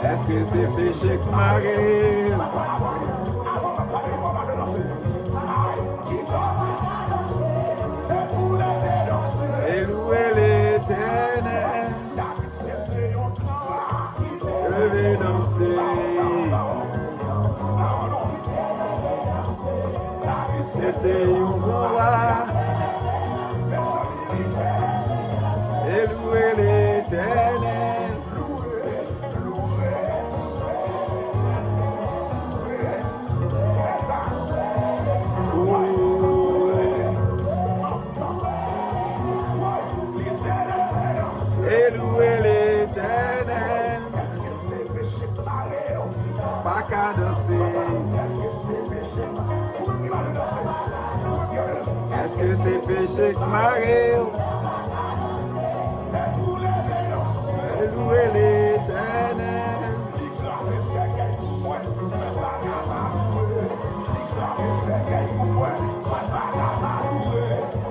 Est-ce que c'est péché que Marie? Et louer l'Éternel, je vais danser. C'était un roi. Et louer l'Éternel. Pas qu'à danser. Est-ce que c'est péché que m'arrive? Et louer l'Éternel.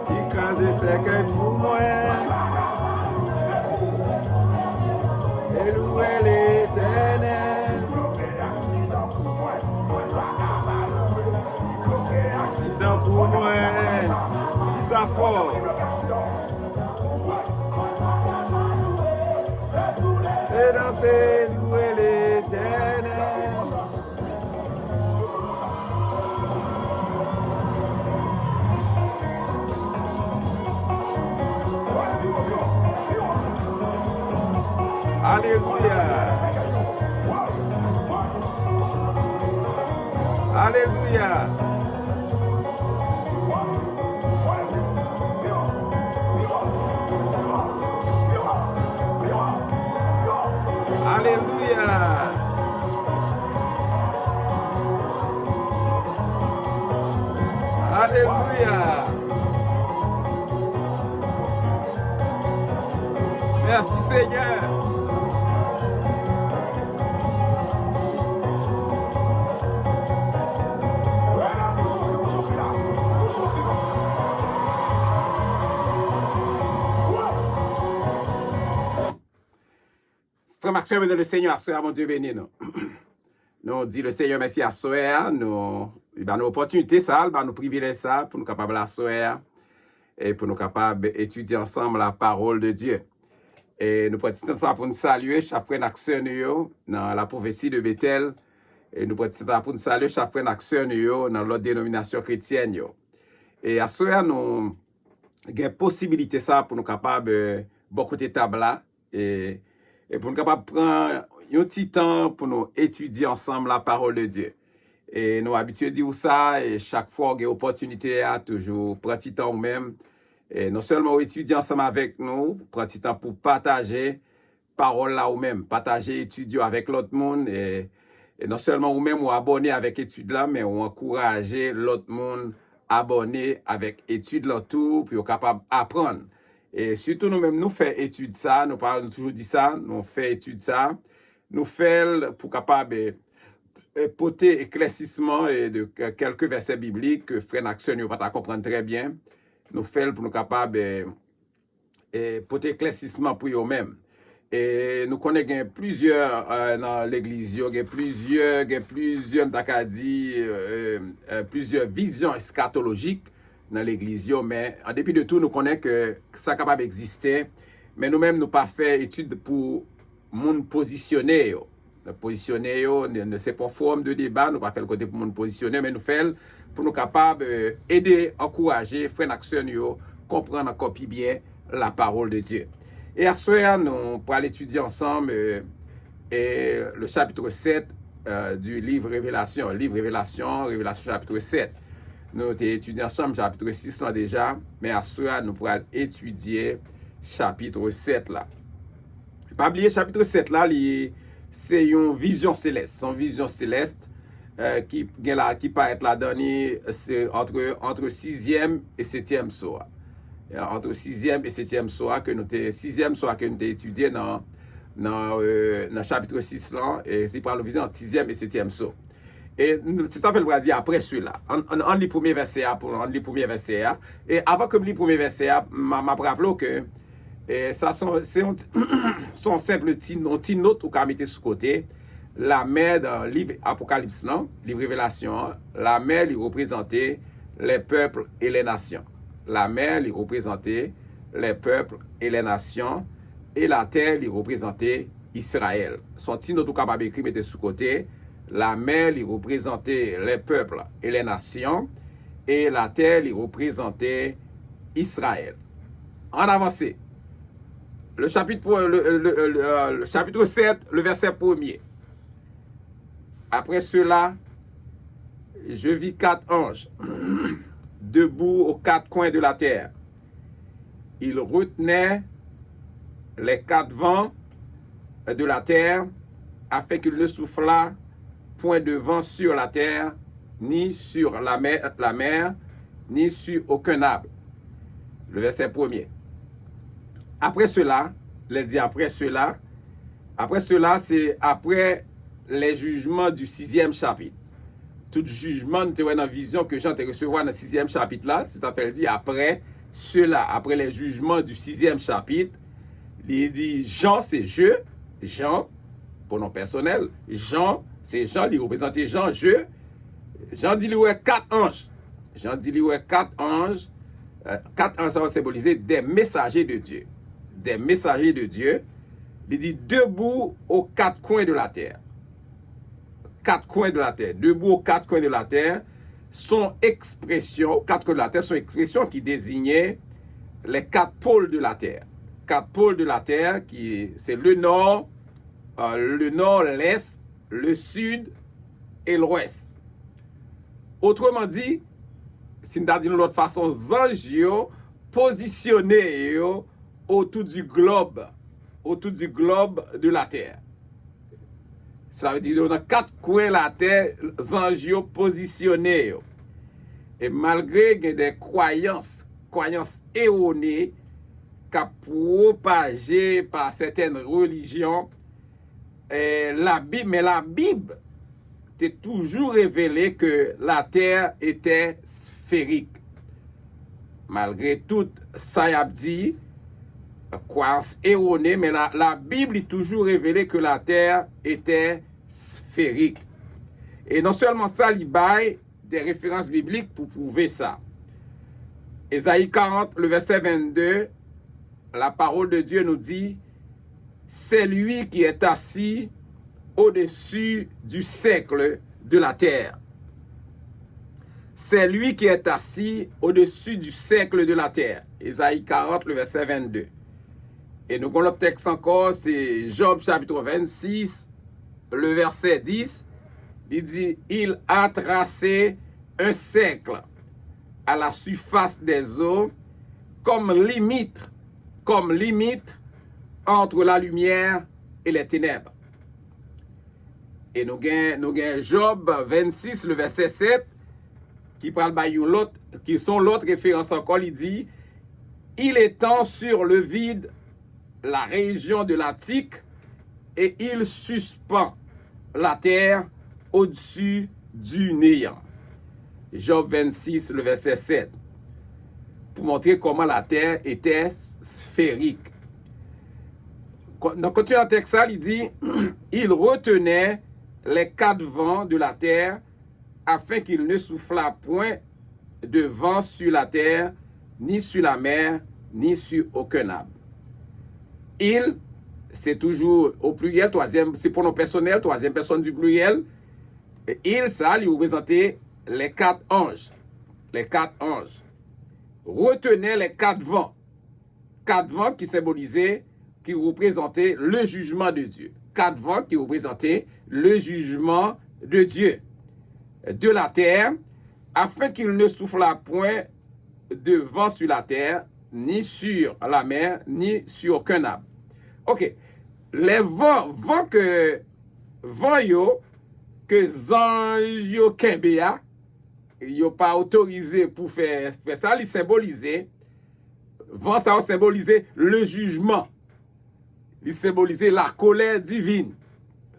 Écraser ses cœurs pour moi. Et louer l'Éternel. Accident pour moi, il ça fort. Et danser, louer l'Éternel. Alléluia. Alléluia. Alléluia. Alléluia. Merci Seigneur. Frère Maxime de le Seigneur, mon Dieu béni nous. Nous dit le Seigneur merci à soir, nous nos opportunités ça, nous privilèges ça pour nous capables à soir et pour nous capables étudier ensemble la parole de Dieu. Et nous prenons ça pour nous saluer chaque frère d'action dans la prophétie de Bethel et nous prenons ça pour nous saluer chaque frère d'action dans l'autre dénomination chrétienne. Et à soir nous avons possibilité ça pour nous capables beaucoup de table là et pour nous capables prendre un petit temps pour nous étudier ensemble la parole de Dieu. Et nous habitués à dire ça, et chaque fois qu'il y a opportunité, à toujours prendre petit temps même. Et non seulement étudier ensemble avec nous, prendre petit temps pour partager parole là ou même, partager étudier avec l'autre monde. Et non seulement ou même ou abonner avec étude là, mais ou encourager l'autre monde abonner avec étude là tout, puis capable d'apprendre. Et surtout nous-mêmes, nous faisons étude ça, nous parlons toujours dit ça, nous faisons étude ça, nous faisons pour capable porter éclaircissement de quelques versets bibliques que frère Naxon ne pas comprendre très bien. Nous faisons pour nous capable porter éclaircissement pour eux-mêmes. Et nous connaissons plusieurs dans l'église, il y a plusieurs visions eschatologiques dans l'église, mais en dépit de tout, nous connaissons que ça est capable d'exister, mais nous-mêmes, nous pas fait étude pour nous positionner. Positionner, ne c'est pas forme de débat, nous pas fait le côté pour nous positionner, mais nous faisons pour nous capables aider, encourager, frères Naxon, comprendre encore plus bien la parole de Dieu. Et à ce soir, nous pourrons étudier ensemble le chapitre 7 du livre Révélation. Révélation chapitre 7. Nous avons étudié ensemble chapitre 6 là déjà, mais à ce soir, nous pourrons étudier chapitre 7 là. Pas oublier chapitre 7 là, c'est une vision céleste. Son vision céleste qui peut être la dernière, c'est entre 6e et 7e soir. Entre 6e et 7e soir que nous avons étudié dans chapitre 6 là, et c'est pour le viser entre 6e et 7e soir. Et c'est ça que je vais dire après celui-là. On lit le premier verset et avant que je lis le premier verset, je me rappelle que ça c'est son simple petit note qu'on mettre sur côté. La mer dans le livre Apocalypse, livre Révélation, la mer lui représentait les peuples et les nations. La mer lui représentait les peuples et les nations, et la terre lui représentait Israël. Son petit note capable d'écrire mettre sur côté. La mer lui représentait les peuples et les nations, et la terre lui représentait Israël. En avancée. Le chapitre 7, le verset 1er. Après cela, je vis 4 anges debout aux 4 coins de la terre. Ils retenaient les 4 vents de la terre afin qu'il ne soufflât point de vent sur la terre, ni sur la mer, ni sur aucun arbre. Le verset 1er. Après cela, il dit après cela, c'est après les jugements du 6e chapitre. Tout jugement, nous avons une vision que Jean te recevoir dans le 6e chapitre là, c'est ça fait dire après cela, après les jugements du 6e chapitre, il dit Jean, c'est je, Jean, pronom personnel, Jean, c'est Jean, il représente Jean, je. Jean dit lui 4 anges. Jean dit lui 4 anges. 4 anges, ça va symboliser des messagers de Dieu. Des messagers de Dieu. Il dit debout aux 4 coins de la terre. 4 coins de la terre. Debout aux 4 coins de la terre. Son expression, 4 coins de la terre, son expression qui désignait les 4 pôles de la terre. 4 pôles de la terre, c'est le nord, l'est, le sud et l'ouest. Autrement dit, si nous disons de l'autre façon, anges positionnés autour du globe de la terre. Cela veut dire que dans 4 coins de la terre, les anges positionnés. Et malgré des croyances erronées qu'a propagées par certaines religions, la Bible t'a toujours révélé que la terre était sphérique. Malgré tout ça y a dit, croyance erronée, mais la Bible a toujours révélé que la terre était sphérique. Et non seulement ça, il baille des références bibliques pour prouver ça. Ésaïe 40, le verset 22, la parole de Dieu nous dit, c'est lui qui est assis au-dessus du cercle de la terre. C'est lui qui est assis au-dessus du cercle de la terre. Ésaïe 40, le verset 22. Et nous avons le texte encore, c'est Job chapitre 26, le verset 10, il dit, il a tracé un cercle à la surface des eaux comme limite entre la lumière et les ténèbres. Et nous avons Job 26, le verset 7, qui parle qui sont l'autre référence encore, il dit, il étend sur le vide la région de l'Attique et il suspend la terre au-dessus du néant. Job 26, le verset 7, pour montrer comment la terre était sphérique. Dans le texte, il dit, il retenait les quatre vents de la terre afin qu'il ne soufflât point de vent sur la terre, ni sur la mer, ni sur aucun arbre. Il, c'est toujours au pluriel, c'est pronom personnel, troisième personne du pluriel. Et il, ça, il représentait les quatre anges. Les quatre anges. Retenait les quatre vents. Quatre vents qui symbolisaient, qui représentaient le jugement de Dieu. Quatre vents qui représentaient le jugement de Dieu. De la terre, afin qu'il ne soufflât point de vent sur la terre, ni sur la mer, ni sur aucun arbre. Ok. Les vents que zanj yo kembe ya, yo pas autorisé pour faire ça, il symbolisait, vent ça symbolisait le jugement. Il symbolisait la colère divine.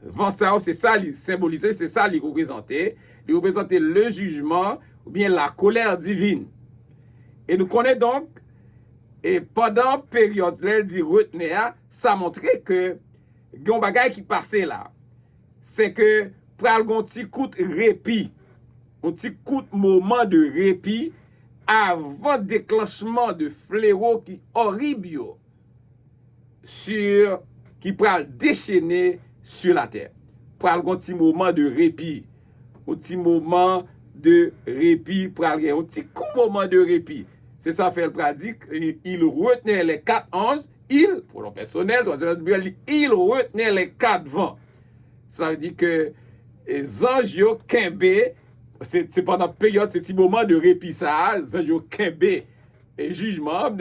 Vent ça, c'est ça, il symbolisait, c'est ça, il représentait. Il représentait le jugement ou bien la colère divine. Et nous connaissons donc, et pendant période, il dit retenir, ça montrait que, gon bagay qui passait là, c'est que, pral gon ti kout répit, un petit coup de moment de répit avant déclenchement de fléau qui horrible sur qui pral déchaîner sur la terre. Pral un petit moment de répit, un petit moment de répit, pral un petit moment de répit. C'est ça fait le pral dit, il retenait les quatre anges, pour le personnel, il retenait les quatre vents. Ça veut dire que les anges yo kembe, c'est pendant période, c'est petit moment de répit ça, les anges yo kembe et jugement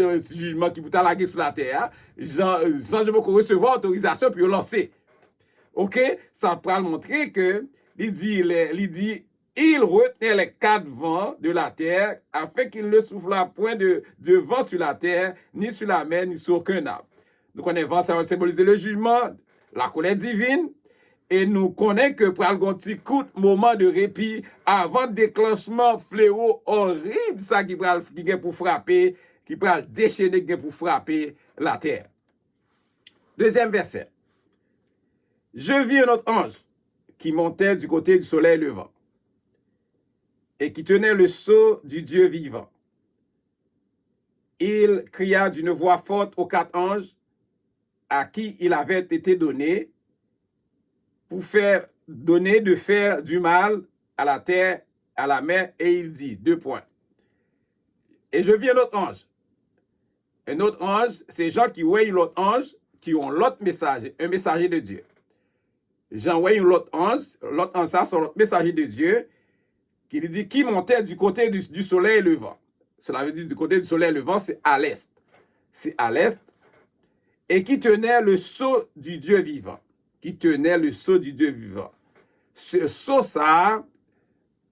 qui peut laguer sur la terre, les anges vont recevoir autorisation puis lancer. OK, ça prend montrer que il dit il retenait les quatre vents de la terre afin qu'il ne soufflât point de vent sur la terre, ni sur la mer, ni sur aucun arbre. Donc on est vent, ça va symboliser le jugement, la colère divine. Et nous connaissons que pour un petit coup de moment de répit avant déclenchement fléau horrible ça qui est pour frapper, qui peut déchaîner pour frapper la terre. Deuxième verset. Je vis un autre ange qui montait du côté du soleil levant et qui tenait le sceau du Dieu vivant. Il cria d'une voix forte aux quatre anges à qui il avait été donné pour de faire du mal à la terre, à la mer, et il dit, 2 points. Et je vis un autre ange. Un autre ange, c'est gens qui voient l'autre ange, qui ont l'autre messager, un messager de Dieu. J'en vois l'autre ange, ça, c'est l'autre messager de Dieu, qui lui dit, qui montait du côté du soleil levant. Cela veut dire, du côté du soleil levant, c'est à l'est. C'est à l'est. Et qui tenait le sceau du Dieu vivant. Qui tenait le sceau du Dieu vivant. Ce sceau ça,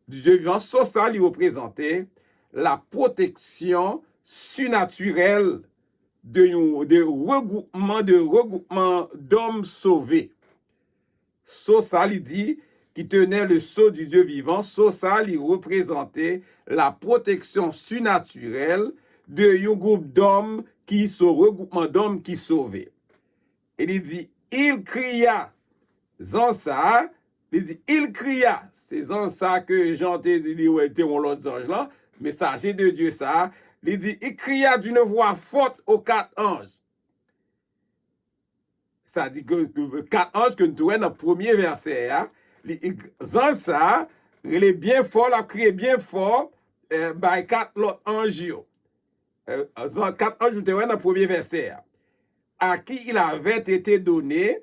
du Dieu vivant, sceau ça lui représentait la protection surnaturelle de regroupement d'hommes sauvés. Sceau ça lui dit qui tenait le sceau du Dieu vivant, sceau ça lui représentait la protection surnaturelle de un groupe d'hommes qui sont regroupement d'hommes qui sauvés. Et il dit il cria, Zansa, il cria, c'est Zansa que j'entends dire, ouais, t'es l'autre ange là, messager de Dieu ça, il cria d'une voix forte aux quatre anges. Ça dit que quatre anges que nous trouvons dans le premier verset, hein, Zansa, il est bien fort, il a crié bien fort, by quatre autres anges. Quatre anges, nous trouvons dans le premier verset, hein, à qui il avait été donné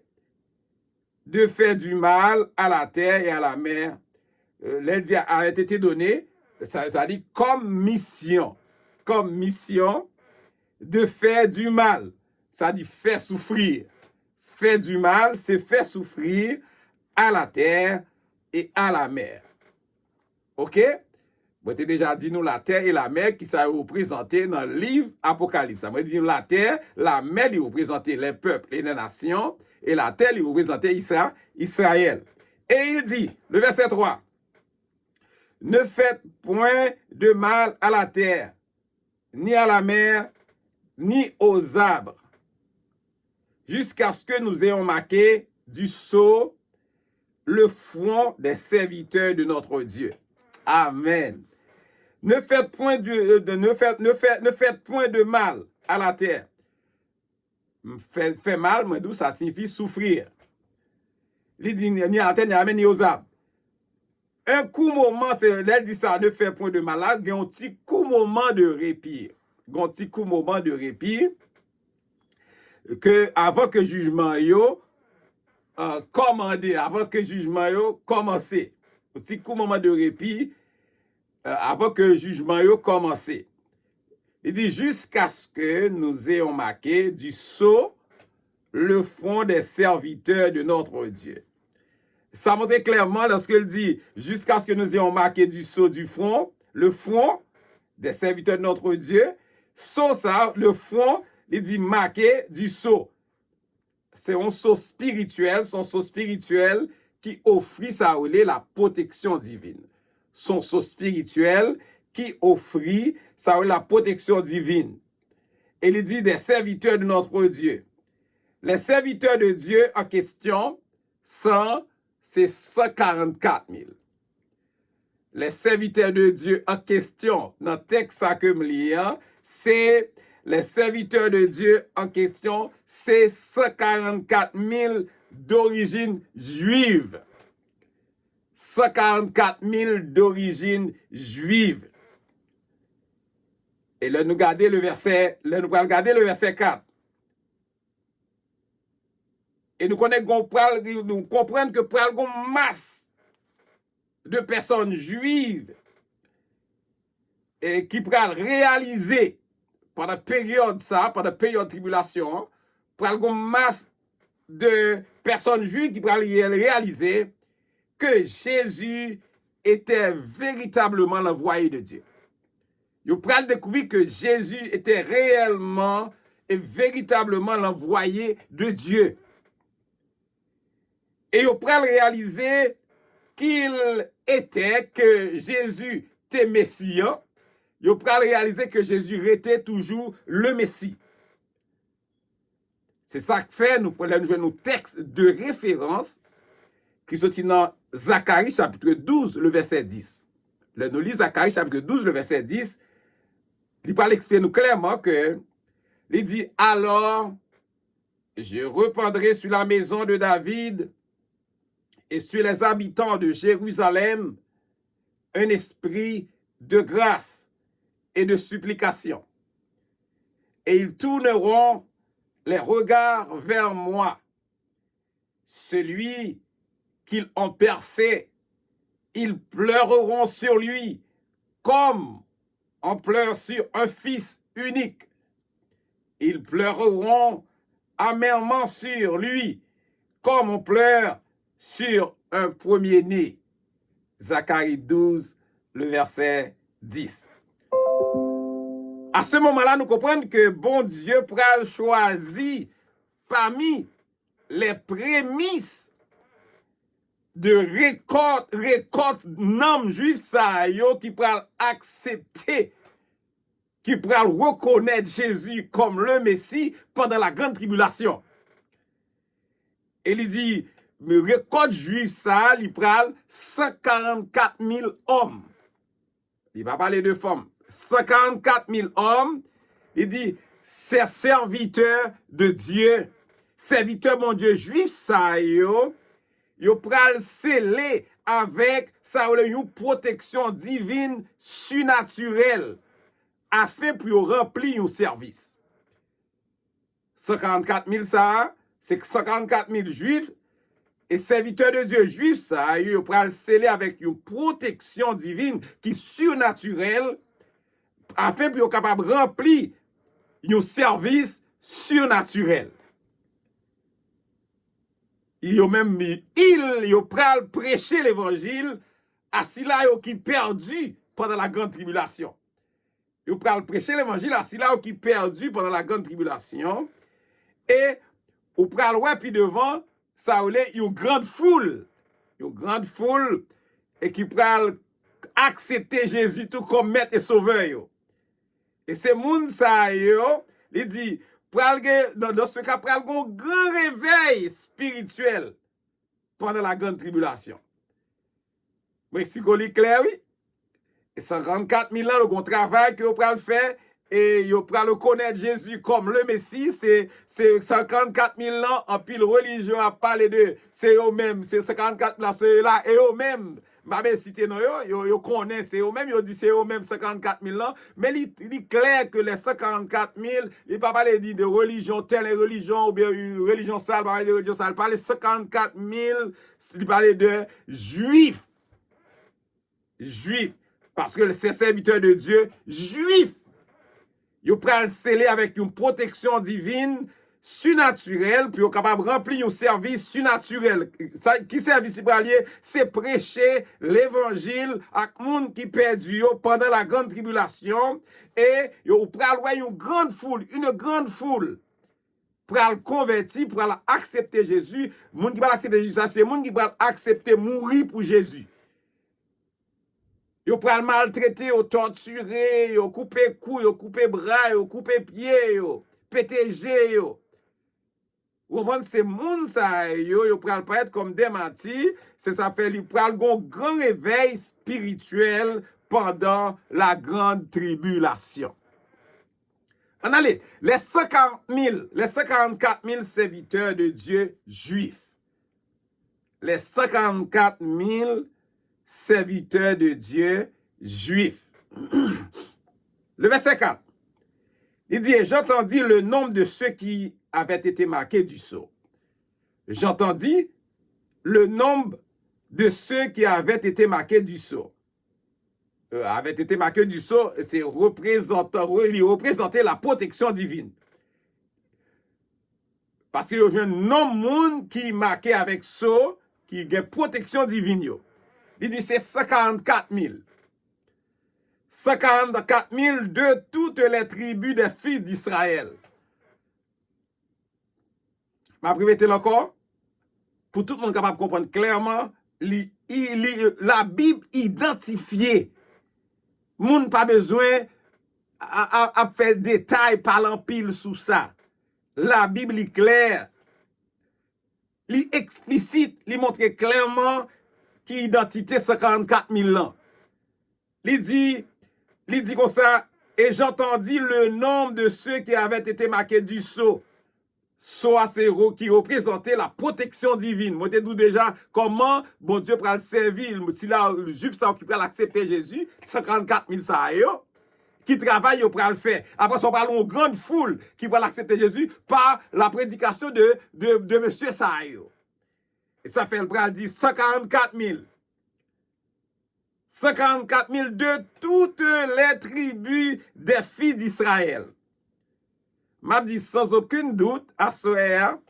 de faire du mal à la terre et à la mer. L'aide a été donnée, ça dit comme mission de faire du mal. Ça dit faire souffrir. Faire du mal, c'est faire souffrir à la terre et à la mer. OK? Moi, t'ai déjà dit nous la terre et la mer qui sont représentées dans le livre Apocalypse. Ça veut dire la terre, la mer, il représentait les peuples et les nations, et la terre, il représentait Israël. Et il dit, le verset 3, ne faites point de mal à la terre, ni à la mer, ni aux arbres, jusqu'à ce que nous ayons marqué du sceau le front des serviteurs de notre Dieu. Amen. Ne faites point de mal à la terre. Fait mal, moi, d'où ça signifie souffrir. Il dit ni à la terre, ni à la mer, ni aux arbres. Un coup moment, elle dit ça, ne fait point de mal. Là, il y a un petit coup moment de répit. Un petit coup moment de répit que avant que jugement yo commandé, avant que jugement yo commencé. Un petit coup moment de répit avant que jugement yo commencé. Il dit jusqu'à ce que nous ayons marqué du sceau le front des serviteurs de notre Dieu. Ça montre clairement lorsqu'il dit jusqu'à ce que nous ayons marqué du sceau du front, le front des serviteurs de notre Dieu. Sceau ça, le front, il dit marqué du sceau. C'est un sceau spirituel, son sceau spirituel qui offrit ça la protection divine. Son sceau spirituel qui offrit ça la protection divine. Et il dit des serviteurs de notre Dieu. Les serviteurs de Dieu en question c'est 144 000. Les serviteurs de Dieu en question, dans le texte que je lis, c'est les serviteurs de Dieu en question, c'est 144 000 d'origine juive. 144 000 d'origine juive. Et là, nous regardons le verset 4. Et nous comprenons que pour une masse de personnes juives et qui pourraient réaliser pendant la période de tribulation, pour une masse de personnes juives qui pourraient réaliser que Jésus était véritablement l'envoyé de Dieu. Ils pourraient découvrir que Jésus était réellement et véritablement l'envoyé de Dieu. Et ils pourraient réaliser que Jésus était Messie. Ils pourraient réaliser que Jésus était toujours le Messie. C'est ça que fait, nous prenons nos textes de référence qui sont dans Zacharie chapitre 12, le verset 10. Nous lisons Zacharie chapitre 12, le verset 10. Il parle expliquer nous clairement que il dit alors je reprendrai sur la maison de David et sur les habitants de Jérusalem un esprit de grâce et de supplication. Et ils tourneront les regards vers moi. Celui qu'ils ont percé, ils pleureront sur lui comme on pleure sur un fils unique. Ils pleureront amèrement sur lui comme on pleure sur un premier-né. Zacharie 12, le verset 10. À ce moment-là, nous comprenons que bon Dieu pral choisir parmi les prémices de récolte nom juif ça yo qui pral accepter, qui pral reconnaître Jésus comme le Messie pendant la grande tribulation. Et il dit le récolte juif ça, il pral 144 000 hommes. Il va parler de femmes. 144 000 hommes. Il dit c'est serviteurs de Dieu, serviteurs mon Dieu juif ça yo pral scellé avec ça une protection divine surnaturelle afin pour remplir un service. 144 000 ça, c'est 144 000 juifs Et serviteur de Dieu juif, ça, il va le sceller avec une protection divine qui est surnaturelle afin pour être capable de remplir un service surnaturel. Il a même mis il a prêcher l'évangile à ceux-là qui perdu pendant la grande tribulation. Il a prêcher l'évangile à ceux-là qui perdu pendant la grande tribulation. Et il pral ouais puis devant ça une grande foule. Une grande foule et qui pral accepter Jésus tout comme maître et sauveur yo. Et c'est moun ça yo, il dit dans ce cas pral un grand réveil spirituel pendant la grande tribulation. Mais si vous lit clair oui. Et 54 000 ans le travail que vous pral faire et vous pral connaître Jésus comme le Messie, c'est 54 000 ans en pile religion à parler de c'est eux-mêmes, c'est 54 000 c'est là et eux-mêmes. Je cité non yo connaissent c'est eux-mêmes, yo dit c'est eux-mêmes 54 000 ans, mais il est clair que les 54 000, il pas parler de religion telle religion ou bien religion sale, parler de religion sale, parler 54 000, il parler de juifs. Juifs parce que c'est serviteurs de Dieu juifs. Ils prennent le sceller avec une protection divine surnaturelle, puis ils sont capables de remplir un service surnaturel. Qui service lié? C'est prêcher l'évangile à monde qui perdu pendant la grande tribulation. Et ils prennent une grande foule pour le convertir, pour accepter Jésus. Les gens qui vont accepter Jésus, c'est les gens qui vont accepter mourir pour Jésus. Yo pral maltraiter, yo torturer, yo couper cou, yo couper bras, yo couper pied, yo pétéger yo. Ou c'est moun ça yo pral pas être comme démenti, c'est ça fait li pral gon grand réveil spirituel pendant la grande tribulation. On allez, les 54 000 serviteurs de Dieu juifs. Les 54 000 serviteurs de Dieu juifs. Le verset 4. Il dit, j'entendis le nombre de ceux qui avaient été marqués du sceau. J'entendis le nombre de ceux qui avaient été marqués du sceau. Avaient été marqués du sceau, c'est représenter la protection divine. Parce qu'il y a un nombre de monde qui est marqué avec sceau, qui a une protection divine. Il dit c'est 54 000. 54 000 de toutes les tribus des fils d'Israël. Ma privé encore, pour tout le monde capable de comprendre clairement, la Bible identifiée. Moun pas besoin à faire détail par l'empile sous ça. La Bible est claire. Elle explicite, elle montre clairement qui identité 54 000 ans. Il dit comme ça, et j'entendis le nombre de ceux qui avaient été marqués du sceau. Sceau qui représentait la protection divine. Moi, je dis déjà comment bon Dieu peut le servir. Si là, le juif ça qui peut l'accepter Jésus, 54 000 ça qui travaille pour le faire. Après, on parle d'une grande foule qui va l'accepter Jésus par la prédication de monsieur Saïo. Et ça fait le bras dit 54 000. 54 000 de toutes les tribus des fils d'Israël. M'a dit sans aucun doute, à ce moment,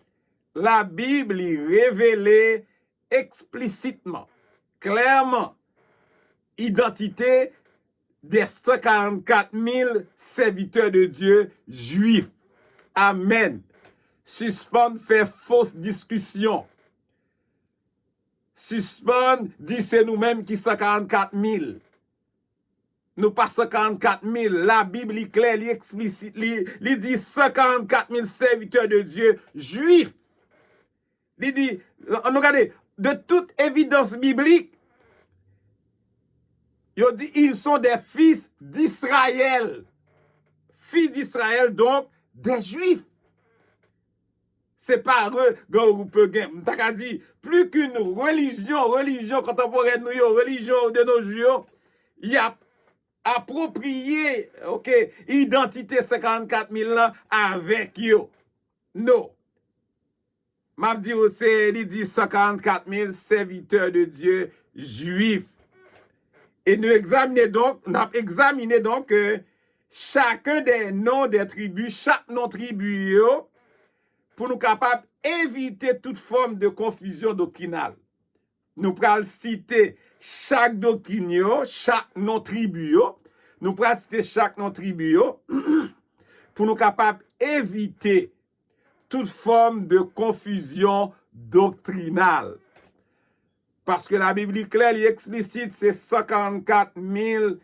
la Bible est révélée explicitement, clairement, identité des 54 000 serviteurs de Dieu juifs. Amen. Suspend fait fausse discussion. Suspend dit c'est nous-mêmes qui 54 000. Nous pas 54 000. La Bible est claire, elle est explicite. Elle dit 54 000 serviteurs de Dieu juifs. Il dit, regardez, de toute évidence biblique, il dit ils sont des fils d'Israël. Fils d'Israël, donc des juifs. C'est pas eux, t'as dit, plus qu'une religion contemporaine, religion de nos jours, il y a approprié, ok, identité 54 000 ans avec eux. Non. m'a dit il dit 144 000 serviteurs de Dieu juifs. Et nous examinons donc chacun des noms des tribus, chaque nom tribu, pour nous capables d'éviter toute forme de confusion doctrinale. Nous pourrons citer chaque doctrine, chaque nom tribu, nous pourrons citer chaque nom tribu pour nous capables d'éviter toute forme de confusion doctrinale. Parce que la Bible est claire, il est explicite, c'est 144 000,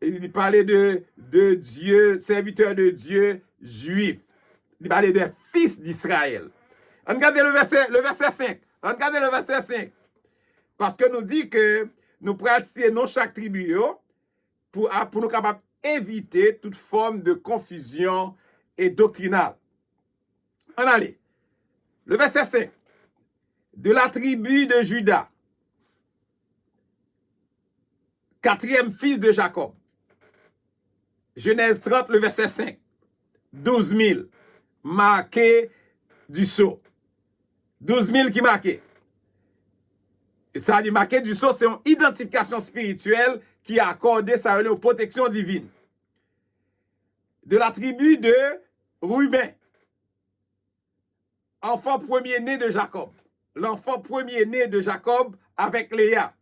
il parlait de Dieu, serviteurs de Dieu, juifs. Il parlait des fils d'Israël. Regardez le verset 5. Regardez le verset 5. Parce que nous dit que nous pourrons citer non chaque tribu pour nous capables d'éviter toute forme de confusion et doctrinale. On allait. Le verset 5. De la tribu de Juda, quatrième fils de Jacob. Genèse 30, le verset 5. 12 000 marqués du sceau. 12 000 qui marquaient. Et ça dit marqué du sceau, c'est une identification spirituelle qui a accordé sa protection divine. De la tribu de Ruben, enfant premier-né de Jacob. L'enfant premier-né de Jacob avec Léa.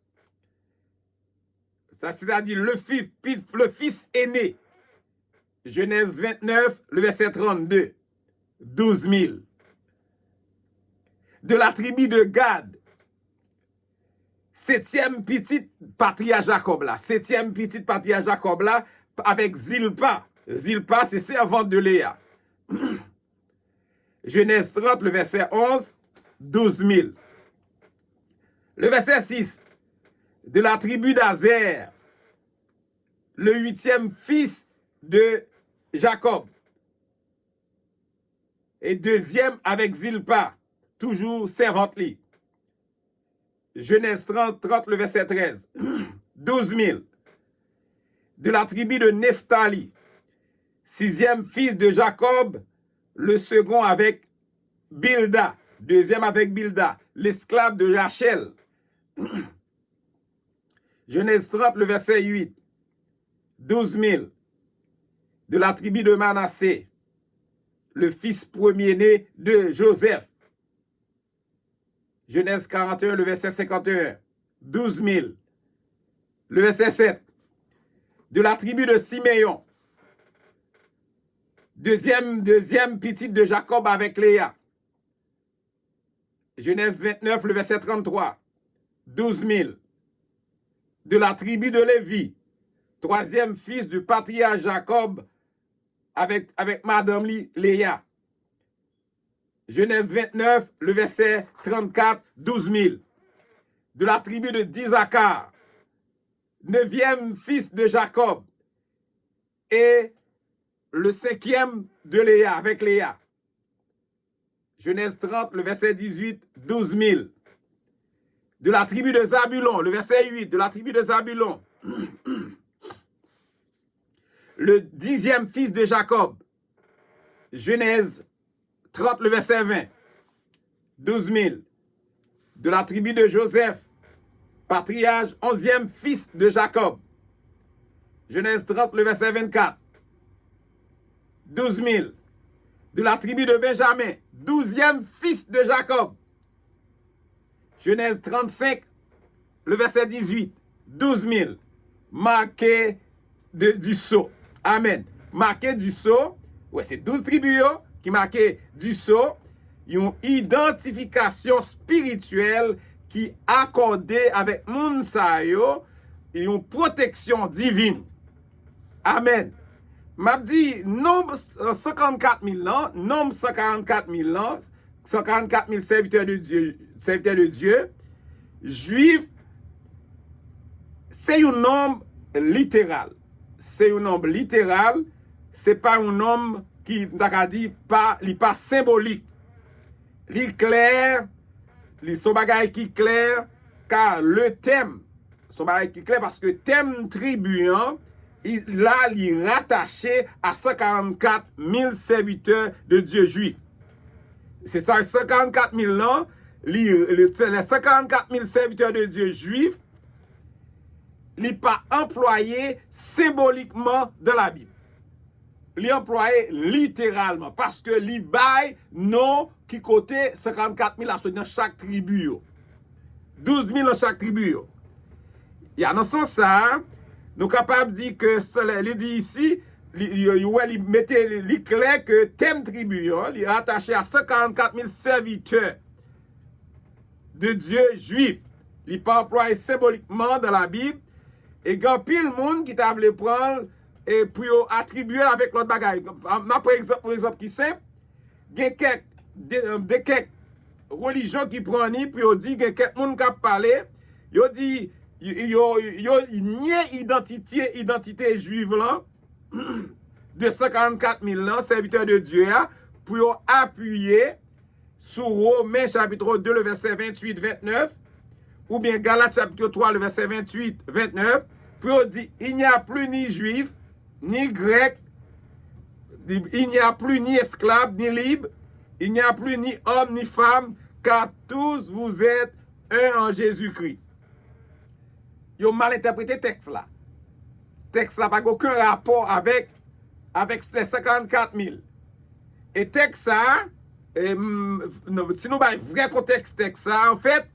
Ça, c'est-à-dire le fils aîné. Genèse 29, le verset 32. 12 000. De la tribu de Gad. Septième petite patrie à Jacob là. Septième petite patrie à Jacob là avec Zilpa. Zilpa, c'est servante de Léa. Genèse 30, le verset 11. 12 000. Le verset 6. De la tribu d'Azer, le huitième fils de Jacob. Et deuxième avec Zilpa, toujours servante-li. Genèse 30, le verset 13. 12 000. De la tribu de Nephtali, sixième fils de Jacob, le second avec Bilda. Deuxième avec Bilda, l'esclave de Rachel. Genèse 30, le verset 8. 12 000. De la tribu de Manassé, le fils premier-né de Joseph. Genèse 41, le verset 51. 12 000. Le verset 7. De la tribu de Siméon. Deuxième petite de Jacob avec Léa. Genèse 29, le verset 33. 12 000. De la tribu de Lévi. Troisième fils du patriarche Jacob avec Madame Léa. Genèse 29, le verset 34, 12 000. De la tribu de d'Isaacar. Neuvième fils de Jacob. Et le cinquième de Léa, avec Léa. Genèse 30, le verset 18, 12 000. De la tribu de Zabulon, le verset 8, de la tribu de Zabulon. Le dixième fils de Jacob. Genèse 30, le verset 20. 12 000. De la tribu de Joseph. Patriarche, onzième fils de Jacob. Genèse 30, le verset 24. 12 000. De la tribu de Benjamin. 12e fils de Jacob. Genèse 35, le verset 18. 12 000. Marqué du sceau. Amen. Marqué du sceau. Ouais, c'est 12 tribus qui marquent du sceau. Ils ont une identification spirituelle qui accordée avec Mounsayo et une protection divine. Amen. M'a dit, nombre 54 000 ans, nombre 144 000 ans, 144 000 serviteurs de Dieu, juifs, c'est un nombre littéral. C'est un nombre littéral, c'est pas un nombre qui, n'a dit, pas symbolique. Li clair, li son bagay qui clair, car le thème, son bagay qui clair parce que thème tribuant, là, il est rattaché à 144 000 serviteurs de Dieu juifs. c'est ça, 54 000 ans, les 54 000 serviteurs de Dieu juifs, n'est pas employé symboliquement dans la Bible. Il employé littéralement parce que li bail non qui côté 54 000 dans chaque tribu. 12 000 dans chaque tribu. Il y a dans ce sens ça, nous sommes capables de dire que il dit ici, il mettait clair que thème tribu, il est attaché à 54 000 serviteurs de Dieu juifs. Il n'est pas employé symboliquement dans la Bible. Et il y a pile monde qui t'a voulu prendre et pour attribuer avec l'autre bagaille. Par exemple, qui c'est, il y a quelques religions qui prennent pour dire que quelques monde qui parlé, il dit il nie identité juive là de 54 000 ans, serviteurs de Dieu, pour appuyer sur Romains chapitre 2, le verset 28-29, ou bien Galates chapitre 3, le verset 28-29, pour dire, il n'y a plus ni juif, ni grec, il n'y a plus ni esclave, ni libre, il n'y a plus ni homme, ni femme, car tous vous êtes un en Jésus-Christ. Ils ont mal interprété le texte là. Le texte là n'a aucun rapport avec ces 54 000. Et texte ça, si nous avons un vrai contexte texte ça, en fait,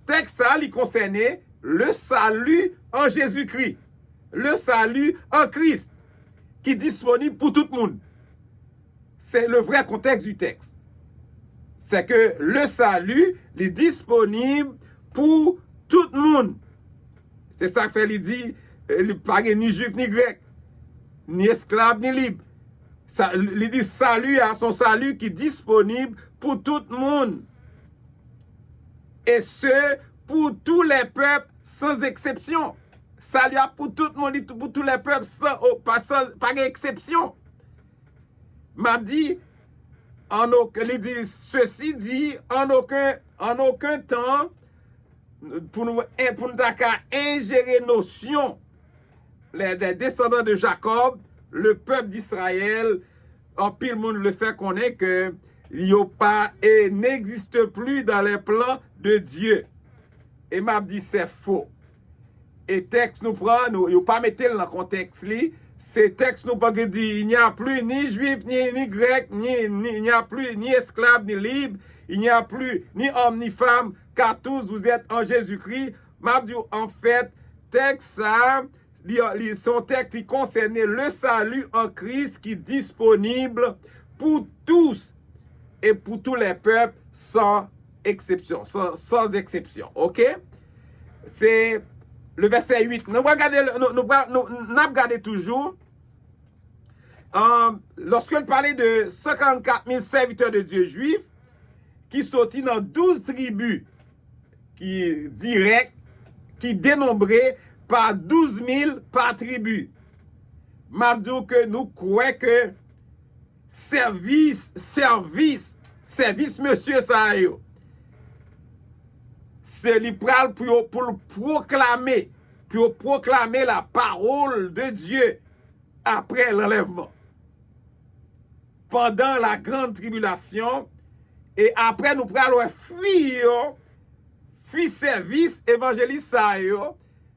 texte ça, il concernait le salut en Jésus-Christ. Le salut en Christ, qui est disponible pour tout le monde. C'est le vrai contexte du texte. C'est que le salut est disponible pour tout le monde. C'est ça que fait, il dit, il n'y a ni juif ni grec, ni esclave ni libre. Il dit salut à son salut qui est disponible pour tout le monde. Et ce, pour tous les peuples sans exception. Salut pour tout le monde, pour tous les peuples par exception. M'a dit, ceci dit, en aucun temps, pour nous ingérer notion, les descendants de Jacob, le peuple d'Israël, en pile monde le fait connaître que il pas et n'existe plus dans les plans de Dieu. Et m'a dit c'est faux. Et texte nous prend, nous pas mettre dans le contexte li, ces textes nous pas dire il n'y a plus ni juif ni grec, il n'y a plus ni esclave ni libre, il n'y a plus ni homme ni femme, car tous vous êtes en Jésus-Christ. M'a dit en fait texte ça, son texte qui concernait le salut en Christ qui est disponible pour tous et pour tous les peuples sans exception, sans exception. OK? C'est le verset 8. Nous regardons toujours. Lorsqu'on parlait de 54 000 serviteurs de Dieu juifs qui sortis dans 12 tribus qui direct, qui dénombraient par 12 000 par tribu. M'a dit que nous croyons que service, monsieur Sayo, c'est l'ipral pour proclamer la parole de Dieu après l'enlèvement. Pendant la grande tribulation, et après nous prenons fuir service évangéliste Sayo,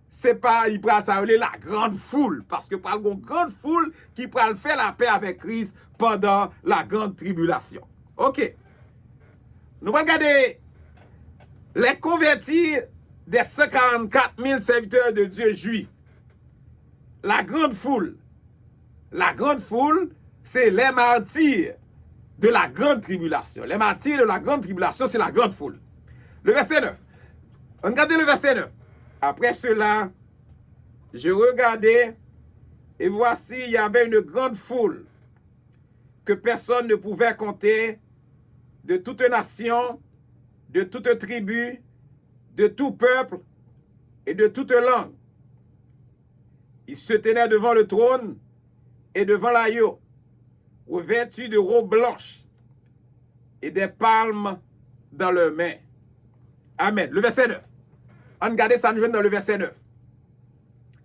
c'est pas il pral ça la grande foule, parce que par une grande foule qui pral faire la paix avec Christ pendant la grande tribulation. OK. Nous regardons les convertis des 54 000 serviteurs de Dieu juifs. La grande foule, c'est les martyrs de la grande tribulation. Les martyrs de la grande tribulation, c'est la grande foule. Le verset 9. Regardez le verset 9. Après cela, je regardais et voici, il y avait une grande foule que personne ne pouvait compter, de toute nation, de toute tribu, de tout peuple et de toute langue. Ils se tenaient devant le trône et devant l'agneau, revêtus de robes blanches et des palmes dans leurs mains. Amen. Le verset 9. On regarde ça, nous venons dans le verset 9.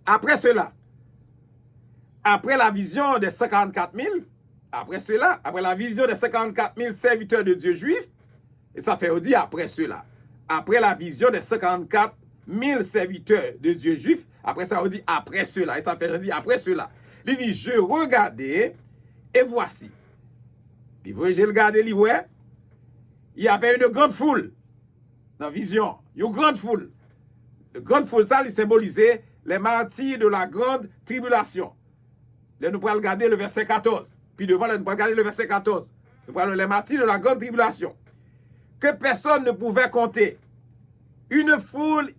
Après cela, après la vision des 54 000, Après cela, après la vision des 54 000 serviteurs de Dieu juifs, et ça fait aussi après cela. Après la vision des 54 000 serviteurs de Dieu juifs, après ça on dit après cela. Et ça fait dire après cela. Il dit, je regardais, et voici. Puis vous j'ai regardé, il ouais, il y avait une grande foule dans la vision. Une grande foule. La grande foule, ça, il symbolisait les martyrs de la grande tribulation. Là, nous pourrons regarder le verset 14. Puis devant, là, nous pourrons regarder le verset 14. Nous pourrons les martyrs de la grande tribulation. Que personne ne pouvait compter. Une foule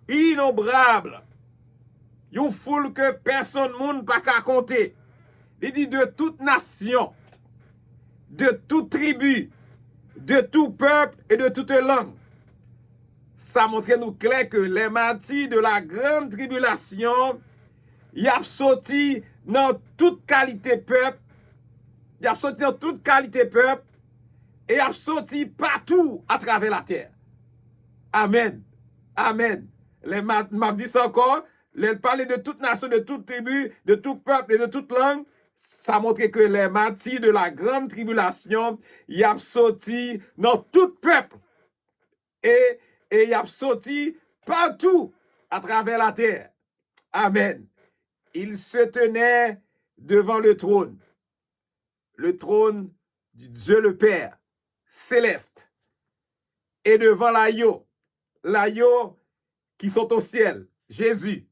innombrable. Une foule que personne ne peut pas compter. Il dit de toute nation, de toute tribu, de tout peuple et de toute langue. Ça montre nous clair que les martyrs de la grande tribulation, ils ont sorti dans toute qualité peuple, ils ont sorti dans toute qualité peuple, et ils ont sorti partout à travers la terre. Amen. Amen. Les m'a dit ça encore, les parler de toute nation, de toute tribu, de tout peuple et de toute langue, ça montre que les martyrs de la grande tribulation, ils ont sorti dans tout peuple. Et il a sorti partout à travers la terre. Amen. Il se tenait devant le trône du Dieu le Père céleste, et devant l'agneau qui sont au ciel, Jésus,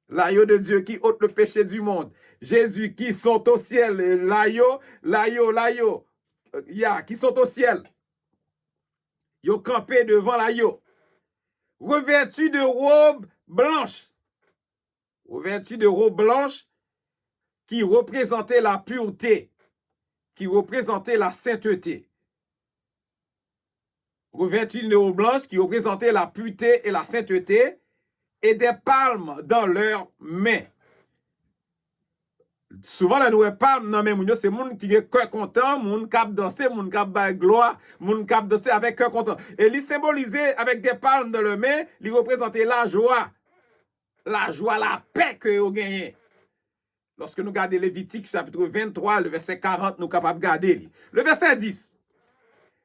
l'agneau de Dieu qui ôte le péché du monde, Jésus qui sont au ciel, l'agneau, qui sont au ciel. Ils ont campé devant l'agneau, revêtu de robes blanches. Revêtu de robes blanches qui représentaient la pureté, qui représentaient la sainteté. Revêtu de robes blanches qui représentaient la pureté et la sainteté, et des palmes dans leurs mains. Souvent, la nouvelle palme dans mes mounions, c'est moun qui est cœur content, moun cap danser, moun cap bailler gloire, moun cap danser avec cœur content. Et il symbolisait avec des palmes dans leurs mains, il représentait la joie, la paix que vous gagnez. Lorsque nous regardons Lévitique chapitre 23, le verset 40, nous sommes capables de regarder. Le verset 10,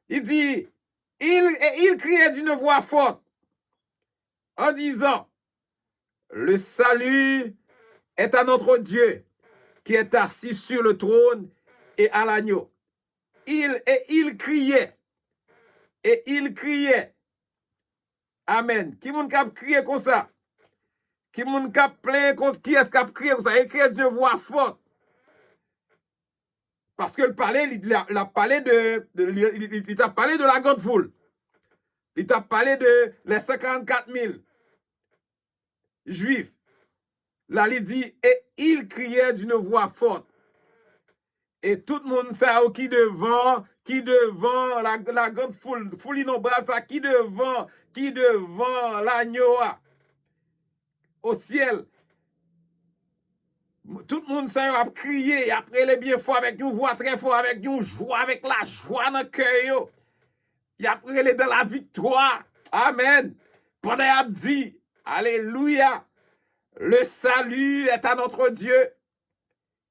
il dit, il criait d'une voix forte en disant, le salut est à notre Dieu qui est assis sur le trône et à l'agneau. Il criait. Amen. Qui moun kap crier comme ça? Qui moun kap plein qui est-ce kap crier comme ça? Il criait d'une voix forte. Parce que il a parlé il t'a parlé de la grande foule. Il t'a parlé de les 54 000 juifs. Là, il dit, et il criait d'une voix forte. Et tout le monde sait qui devant la grande foule innombrable, ça, qui devant l'agneau au ciel. Tout le monde sait à crier, après les bien fort, avec une voix très forte, avec une joie, avec la joie dans le cœur. Il a pris dans la victoire. Amen. Pendant qu'il a dit, alléluia. Le salut est à notre Dieu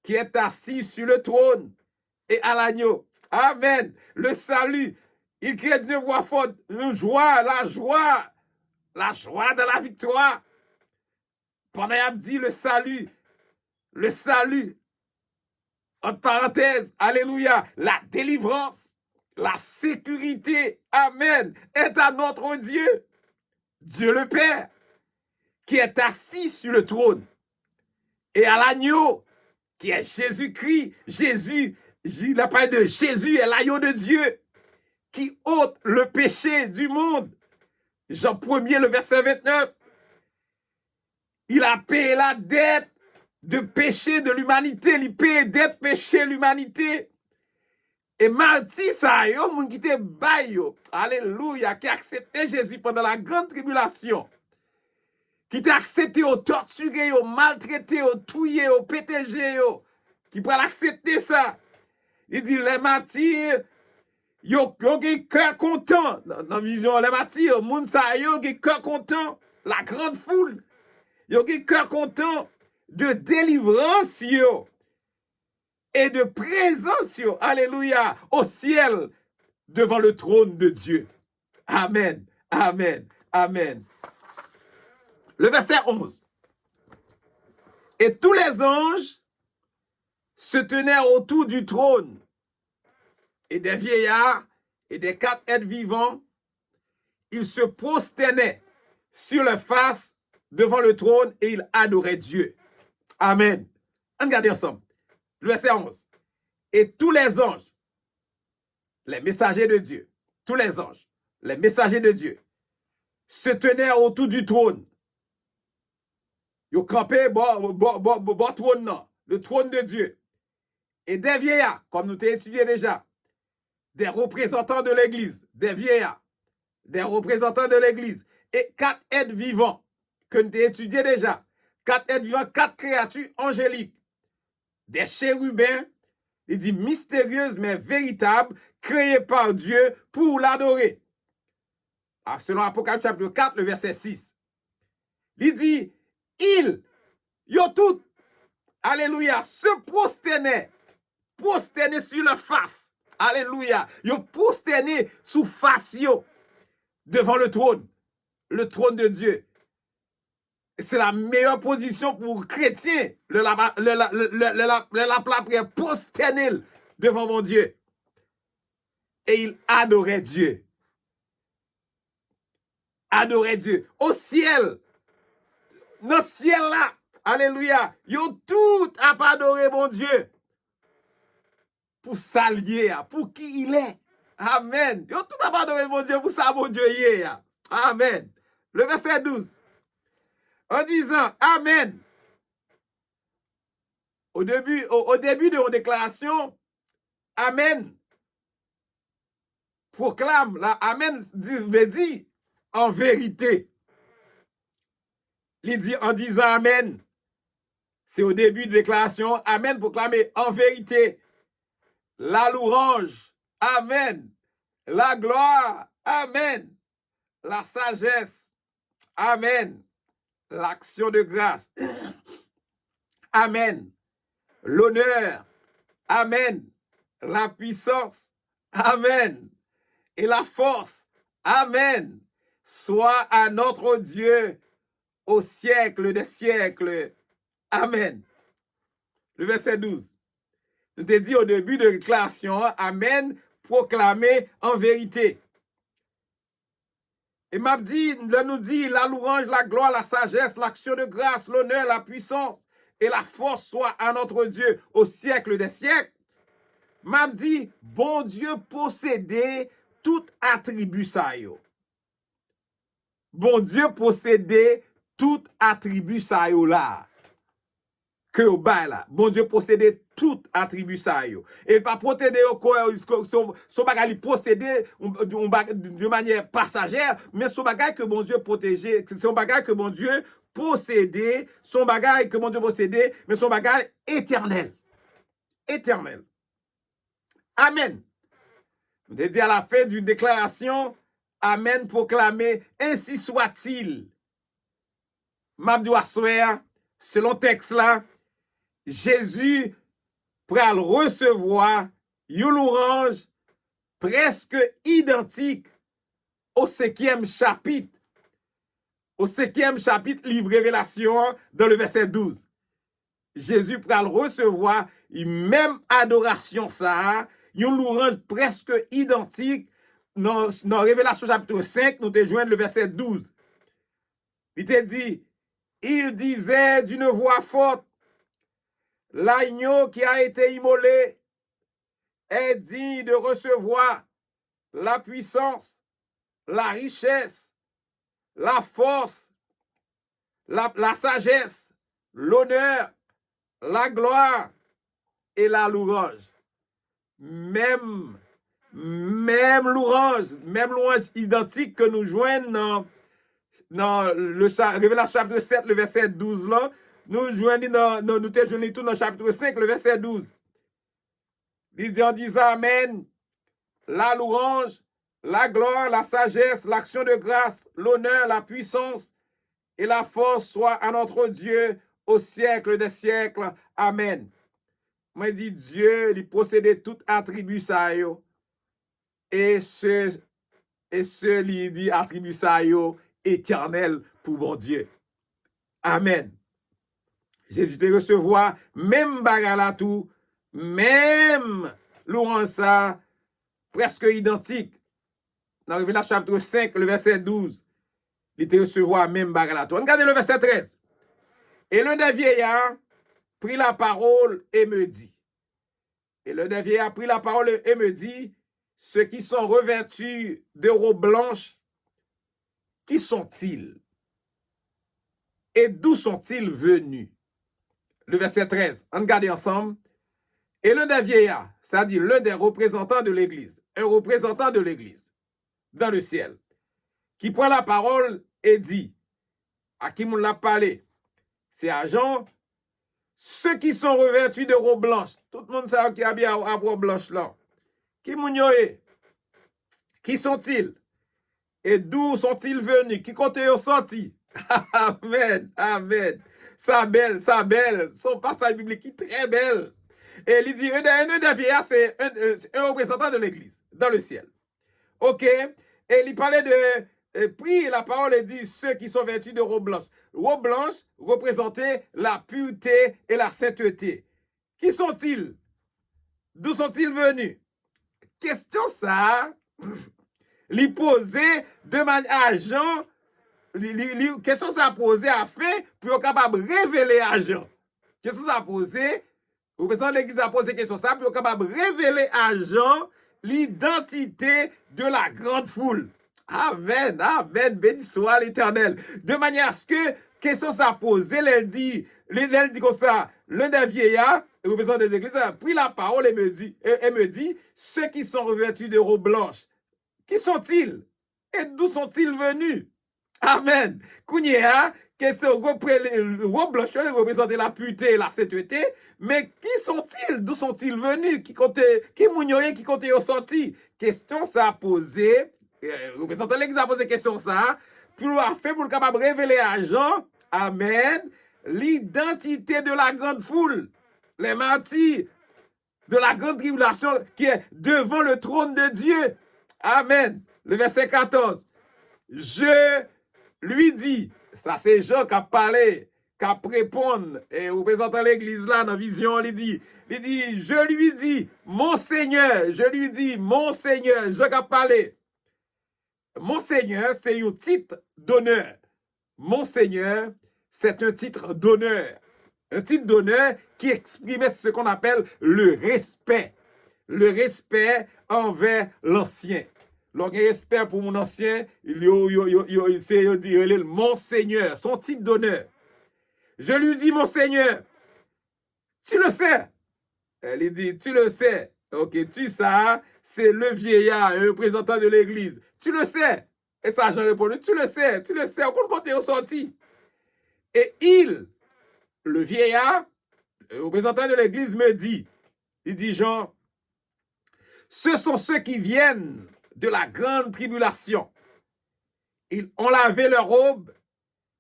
qui est assis sur le trône et à l'agneau. Amen. Le salut. Il crie d'une voix forte, la joie de la victoire. Pendant qu'il a dit le salut, entre parenthèses, alléluia, la délivrance, la sécurité, amen, est à notre Dieu, Dieu le Père, qui est assis sur le trône, et à l'agneau, qui est Jésus-Christ. Jésus, il a parlé de Jésus, est l'agneau de Dieu, qui ôte le péché du monde. Jean 1er, le verset 29. Il a payé la dette de péché de l'humanité. Il paye dette péché de l'humanité. Et martyr ça, yo, moun qui te bay yo, alléluia, qui a accepté Jésus pendant la grande tribulation, qui t'a accepté au torturé, au maltraité, au touillé, au pétégé, qui peut l'accepter ça. Il dit, les martyrs, yo gen cœur content, dans la vision, les martyrs, moun sa yo gen cœur content, la grande foule, yo gen cœur content de délivrance yo. et de présence, alléluia, au ciel, devant le trône de Dieu. Amen, amen, amen. Le verset 11. Et tous les anges se tenaient autour du trône, et des vieillards et des 4 êtres vivants, ils se prosternaient sur leur face devant le trône et ils adoraient Dieu. Amen. Regardez ensemble. Le verset 11. Et tous les anges, les messagers de Dieu, tous les anges, les messagers de Dieu, se tenaient autour du trône. Ils campaient trône, non, le trône de Dieu. Et des vieillards, comme nous t'ai étudié déjà, des représentants de l'Église, des vieillards, des représentants de l'Église, et 4 êtres vivants, que nous t'ai étudié déjà. 4 êtres vivants, 4 créatures angéliques, des chérubins, il dit mystérieuses mais véritables, créées par Dieu pour l'adorer. Selon Apocalypse chapitre 4, le verset 6. Il dit, ils, tout, alléluia, se prosternaient sur leur face. Alléluia. Ils prosternaient sous face devant le trône de Dieu. C'est la meilleure position pour chrétien, la prière prosterner devant mon Dieu. Et il adorait Dieu. Adorait Dieu. Au ciel, dans le ciel là, alléluia, ils tout à adorer mon Dieu. Pour s'allier, pour qui il est. Amen. Ils tout à adorer mon Dieu pour ça, mon Dieu y est. Amen. Le verset 12. En disant Amen. Au début de mon déclaration, Amen proclame, là, Amen dit en vérité. Il dit en disant Amen. C'est au début de déclaration, Amen proclamé en vérité. La louange, Amen. La gloire, Amen. La sagesse, Amen. L'action de grâce, Amen. L'honneur, Amen. La puissance, Amen. Et la force, Amen. Soit à notre Dieu au siècle des siècles. Amen. Le verset 12. Je t'ai dit au début de la déclaration, Amen, proclamé en vérité. Et m'a dit, nous dit, la louange, la gloire, la sagesse, l'action de grâce, l'honneur, la puissance et la force soit à notre Dieu au siècle des siècles. M'a dit, bon Dieu possédait tout attribut ça yo. Bon Dieu possédait tout attribut ça yo là. Que au bas là. Bon Dieu possédait tout attribut ça yo. Et pas posséder son bagage posséder de manière passagère, mais son bagage que bon Dieu protégeait, son bagage que bon Dieu possédait, son bagage que bon Dieu possédait, mais son bagage éternel. Éternel. Amen. On a dit à la fin d'une déclaration, Amen proclamé, ainsi soit-il. Mabdou Assoya, selon texte là, Jésus pral recevoir une louange presque identique au 5e chapitre. Au 5e chapitre, livre Révélation, dans le verset 12. Jésus pral recevoir une même adoration ça, une louange presque identique dans Révélation chapitre 5, nous te joignons le verset 12. Il te dit, il disait d'une voix forte, l'agneau qui a été immolé est digne de recevoir la puissance, la richesse, la force, la sagesse, l'honneur, la gloire et la louange. Même louange identique que nous joignons dans le Révélation chapitre 7, le verset 12 là, nous joignons nous te joignons tout dans le chapitre 5, le verset 12. Il en disant Amen, la louange, la gloire, la sagesse, l'action de grâce, l'honneur, la puissance et la force soit à notre Dieu au siècle des siècles. Amen. moi dit Dieu, il possédait tout attribut ça yo. Et ce lui dit attribut ça yo éternel pour bon Dieu. Amen. Jésus te recevoir même bagarre tout, même louange ça presque identique. Dans Révélation chapitre 5, le verset 12, il te recevoir même bagarre tout. Regardez le verset 13. Et l'un des vieillards prit la parole et me dit. Et l'un des vieillards prit la parole et me dit, ceux qui sont revêtus de robes blanches, qui sont-ils? Et d'où sont-ils venus? Le verset 13, on regarde ensemble. Et l'un des vieillards, c'est-à-dire l'un des représentants de l'Église, un représentant de l'Église, dans le ciel, qui prend la parole et dit, à qui on l'a parlé, c'est à Jean, ceux qui sont revêtus de robes blanches, tout le monde sait qui a bien à robe blanche là, qui mounioé, qui sont-ils? Et d'où sont-ils venus? Qui côté sont sortis? Amen, amen. Ça belle, son passage biblique qui est très belle. Et il dit, un des vieillards, c'est un représentant de l'Église, dans le ciel. OK? Et il parlait de, pris la parole et dit, ceux qui sont vêtus de robes blanches. Robes blanches représentaient la pureté et la sainteté. Qui sont-ils? D'où sont-ils venus? Question ça, lui poser de manière à Jean, question ça poser à fait pour être capable de révéler à Jean. Question ça poser, le président de l'Église a posé question ça pour être capable de révéler à Jean l'identité de la grande foule. Amen, amen, béni soit l'Éternel. De manière à ce que question ça posée, elle dit comme ça, l'un des vieillards, le représentant des églises, a pris la parole et me dit, ceux qui sont revêtus de robes blanches, qui sont-ils? Et d'où sont-ils venus? Amen. Kounia, question robe blanche représente la pureté et la sainteté, mais qui sont-ils? D'où sont-ils venus? Qui mounioye, qui compte au sorti? Question ça a posé, représentant l'Église a posé question ça, pour le capable de révéler à Jean, amen, l'identité de la grande foule, les martyrs de la grande tribulation qui est devant le trône de Dieu. Amen. Le verset 14. Je lui dis, ça c'est Jean qui a parlé, qui a répondu, et représentant l'église là, dans la vision, il dit, je lui dis, mon Seigneur, Jean qui a parlé. Mon Seigneur, c'est un titre d'honneur. Mon Seigneur, c'est un titre d'honneur. Un titre d'honneur qui exprimait ce qu'on appelle le respect. Le respect envers l'ancien. Donc, respect pour mon ancien, il dit mon Seigneur, son titre d'honneur. Je lui dis, mon Seigneur, tu le sais. Elle dit, tu le sais. Ok, tu sais, c'est le vieillard, un représentant de l'église. Tu le sais. Et ça, j'ai répondu, tu le sais, on compte côté au sorti. Et le vieillard, le représentant de l'église me dit, il dit, Jean, ce sont ceux qui viennent de la grande tribulation. Ils ont lavé leurs robes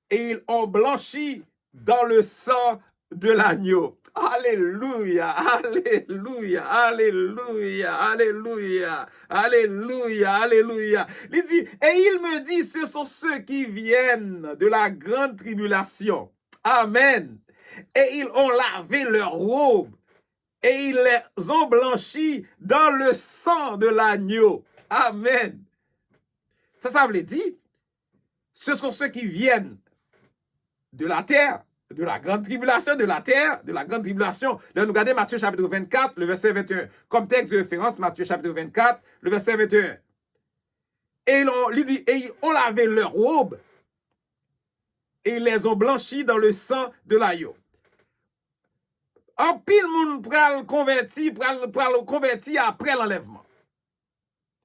et ils ont blanchi dans le sang de l'agneau. Alléluia, alléluia, alléluia, alléluia, alléluia, alléluia. Il dit, et il me dit, ce sont ceux qui viennent de la grande tribulation. Amen. Et ils ont lavé leurs robes et ils les ont blanchis dans le sang de l'agneau. Amen. Ça veut dire, ce sont ceux qui viennent de la terre, de la grande tribulation, de la terre, de la grande tribulation. Là, nous regardons Matthieu chapitre 24, le verset 21. Comme texte de référence, Matthieu chapitre 24, le verset 21. Et ils ont lavé leurs robes et ils les ont blanchis dans le sang de l'agneau. En pile moun pral converti après l'enlèvement.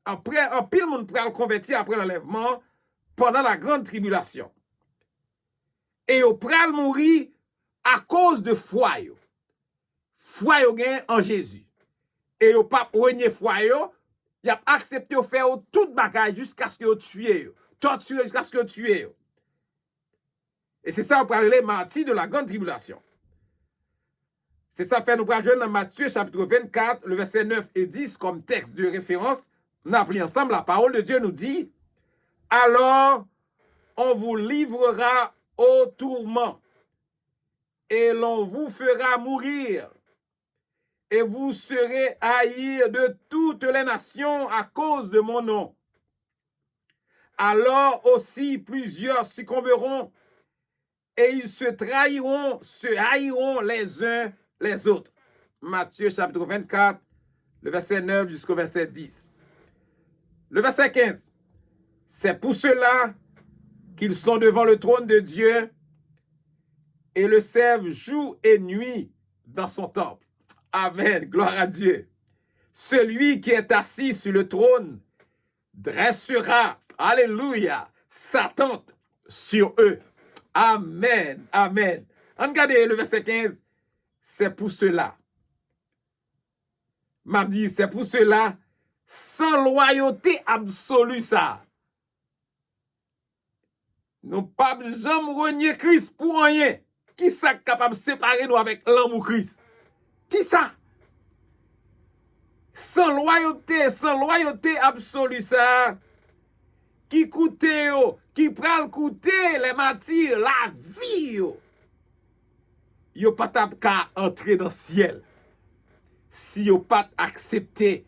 En pile moun pral converti après l'enlèvement pendant la grande tribulation. Et yo pral mourir à cause de foi yo. Foi yo gen en Jésus. Et yo pas renier foi yo, y a accepté de faire tout bagage jusqu'à ce que yo tué yo. Torturer jusqu'à ce que yo tué yo. Et c'est ça on parle les martyrs de la grande tribulation. C'est ça fait nous prenons dans Matthieu chapitre 24, le verset 9 et 10 comme texte de référence. On a pris ensemble, la parole de Dieu nous dit, « Alors, on vous livrera au tourment, et l'on vous fera mourir, et vous serez haïs de toutes les nations à cause de mon nom. Alors aussi plusieurs succomberont, et ils se trahiront, se haïront les uns les autres. » Matthieu chapitre 24, le verset 9 jusqu'au verset 10. Le verset 15. « C'est pour cela qu'ils sont devant le trône de Dieu et le servent jour et nuit dans son temple. » Amen, gloire à Dieu. Celui qui est assis sur le trône dressera, alléluia, sa tente sur eux. Amen, amen. Regardez le verset 15. C'est pour cela. M'a dit, c'est pour cela, sans loyauté absolue ça. Nous pas jamais renier Christ pour rien. Qui ça capable de séparer nous avec l'amour Christ? Qui ça? Sans loyauté absolue ça. Qui coûte qui pral coûter les matières, la vie yo pas qu'à entrer dans le ciel. Si yo pas accepté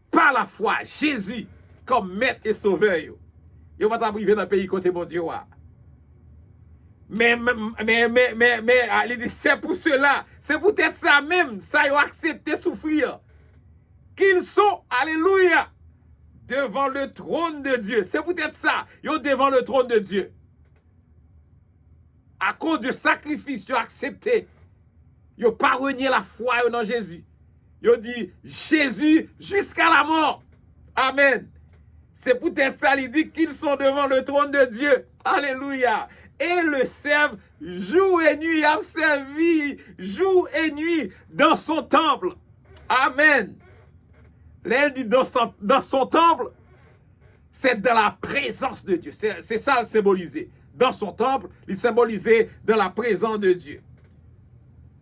par la foi Jésus comme maître et sauveur yo pas arriver dans le pays côté bon Dieu. Mais c'est pour cela, c'est peut-être ça même, ça yo accepté souffrir. Qu'ils sont, alléluia, devant le trône de Dieu. C'est peut-être ça, yo devant le trône de Dieu. À cause du sacrifice, yo accepté. Yo pas renié la foi dans Jésus. Yo dit Jésus jusqu'à la mort. Amen. C'est peut-être ça, il dit qu'ils sont devant le trône de Dieu. Alléluia. Et le servent jour et nuit, il a servi jour et nuit dans son temple. Amen. Là, elle dit dans son temple, c'est dans la présence de Dieu. C'est ça le symboliser. Dans son temple, il symbolisait dans la présence de Dieu.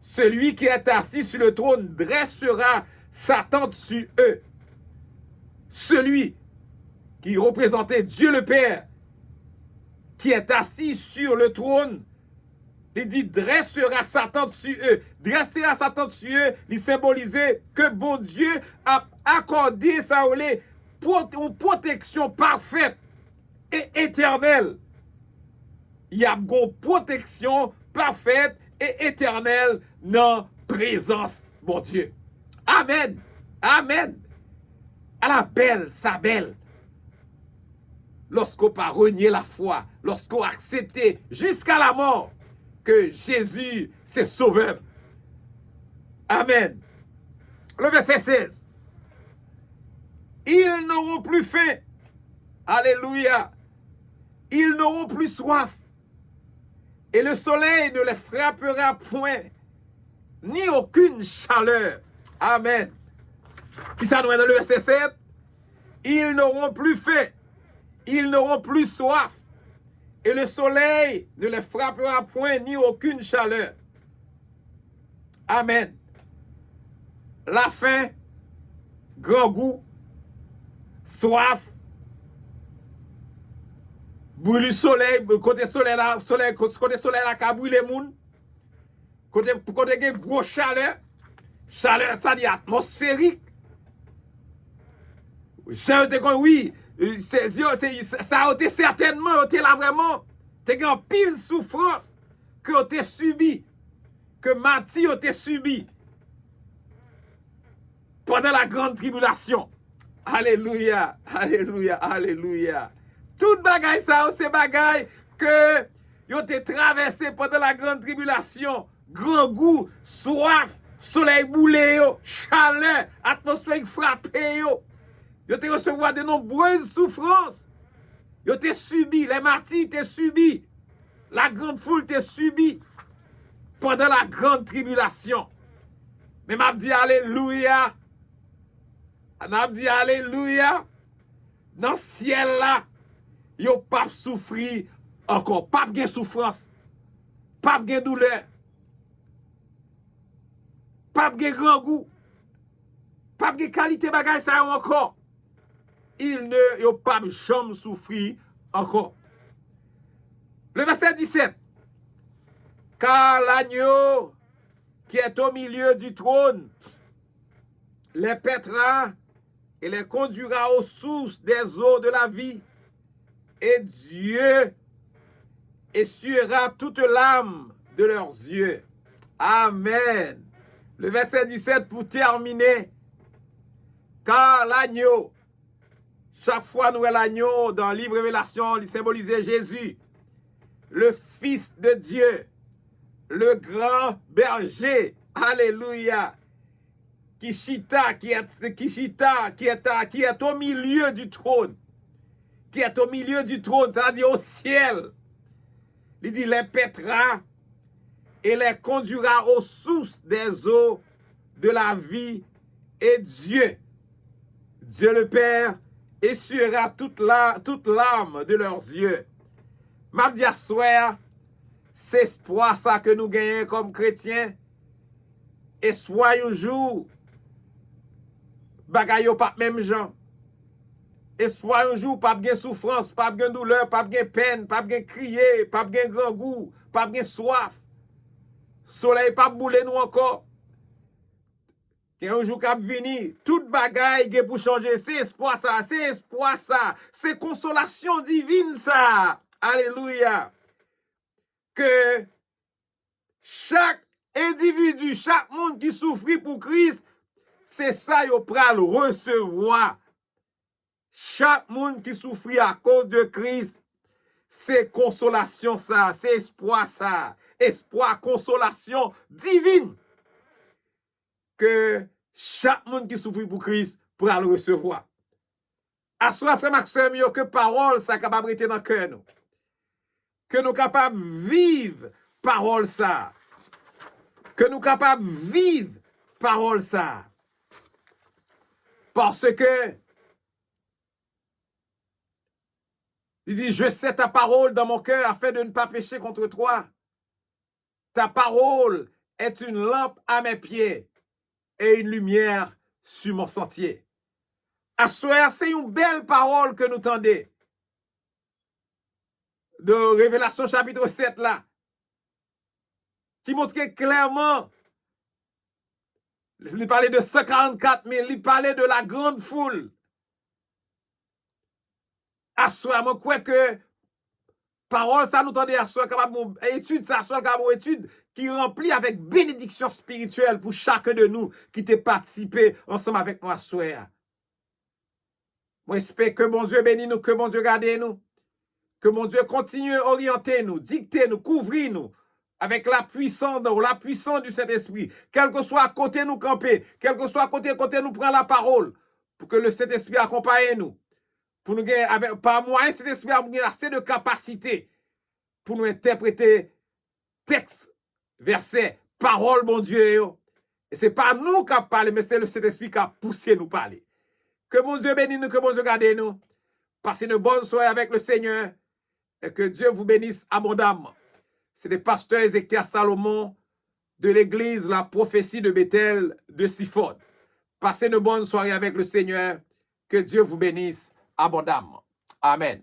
Celui qui est assis sur le trône dressera sa tente sur eux. Celui qui représentait Dieu le Père, qui est assis sur le trône, il dit dressera sa tente sur eux. Dressera sa tente sur eux, il symbolisait que bon Dieu a accordé sa une protection parfaite et éternelle. Il y a une protection parfaite et éternelle dans la présence, mon Dieu. Amen. Amen. À la belle, sa belle. Lorsqu'on pas renié la foi, lorsqu'on a accepté jusqu'à la mort que Jésus c'est sauveur. Amen. Le verset 16. Ils n'auront plus faim. Alléluia. Ils n'auront plus soif. Et le soleil ne les frappera point, ni aucune chaleur. Amen. Qui ça nous est dans le verset 7? Ils n'auront plus faim. Ils n'auront plus soif. Et le soleil ne les frappera point, ni aucune chaleur. Amen. La faim, grand goût, soif, brûle le soleil, côté soleil là, côté soleil là, qui brûle les moun. Côté gros chaleur, chaleur ça dit atmosphérique. Oui, ça a été certainement, été là vraiment, t'es grand pile souffrance que t'es subi, que Matthieu a subi pendant la grande tribulation. Alléluia, alléluia, alléluia. Tout bagaille ça, c'est bagaille que yo t'es traversé pendant la grande tribulation. Grand goût, soif, soleil boulé, chaleur, atmosphère frappée, yo t'es recevoir de nombreuses souffrances. Yo t'es subi, les martyrs t'es subi. La grande foule t'es subi pendant la grande tribulation. Mais m'a dit alléluia. M'a dit alléluia. Dans le ciel là, yo pas souffrir encore, pas de souffrance, pas de douleur. pas de grand goût, pas de qualité bagay ça encore. Il ne yo pas jamais souffri encore. Le verset 17. Car l'agneau qui est au milieu du trône les paîtra et les conduira aux sources des eaux de la vie. Et Dieu essuiera toute l'âme de leurs yeux. Amen. Le verset 17 pour terminer. Car l'agneau, chaque fois nous voyons l'agneau dans le livre Révélation, il symbolisait Jésus, le Fils de Dieu, le grand berger. Alléluia. Qui est au milieu du trône. Qui est au milieu du trône, c'est-à-dire au ciel. Il dit, les paîtra et les conduira aux sources des eaux de la vie, et Dieu le Père, essuiera toute larme de leurs yeux. M'a dit à soir, c'est espoir ça que nous gagnons comme chrétiens. Et soit un jour, bagay yo pas même gens. Et soit un jour, pas de souffrance, pas de douleur, pas de peine, pas de crier, pas de grand goût, pas de soif. Soleil pas bouler nous encore. Et un jour qui vini, toute bagaille pour changer, c'est espoir ça, c'est consolation divine ça. Alléluia. Que chaque individu, chaque monde qui souffrit pour Christ, c'est ça yo pral recevoir. Chaque monde qui souffrit à cause de Christ, c'est consolation ça, c'est espoir ça. Espoir, consolation divine. Que chaque monde qui souffrit pour Christ pourra le recevoir. À soi, frère Maxime, que parole ça capable de dans le cœur nous. Que nous capables de vivre parole ça. Que nous capables de vivre parole ça. Parce que il dit, je sais ta parole dans mon cœur afin de ne pas pécher contre toi. Ta parole est une lampe à mes pieds et une lumière sur mon sentier. À soir, c'est une belle parole que nous tendez. De Révélation chapitre 7 là. Qui montre clairement, il parlait de 144 000, il parlait de la grande foule. À soir, moi, quoi que parole, ça nous tendez à soi, capable étude, ça soit capable étude qui remplit avec bénédiction spirituelle pour chacun de nous qui t'a participé ensemble avec moi à soir. Moi, j'espère que mon Dieu bénisse nous, que mon Dieu garde nous, que mon Dieu continue à orienter nous, dicter nous, couvrir nous avec la puissance du Saint-Esprit. Quel que soit à côté nous camper, quel que soit à côté nous prendre la parole pour que le Saint-Esprit accompagne nous. Pour nous gagner, par moyen, cet esprit a assez de capacité pour nous interpréter texte, verset, parole, mon Dieu. Et ce n'est pas nous qui parlons, mais c'est le Saint-Esprit qui a poussé nous parler. Que mon Dieu bénisse nous, que mon Dieu garde nous. Passez une bonne soirée avec le Seigneur et que Dieu vous bénisse abondamment. C'est le pasteur Ézéchiel Salomon de l'église La Prophétie de Bethel de Sifod. Passez une bonne soirée avec le Seigneur. Que Dieu vous bénisse abondamment. Amen.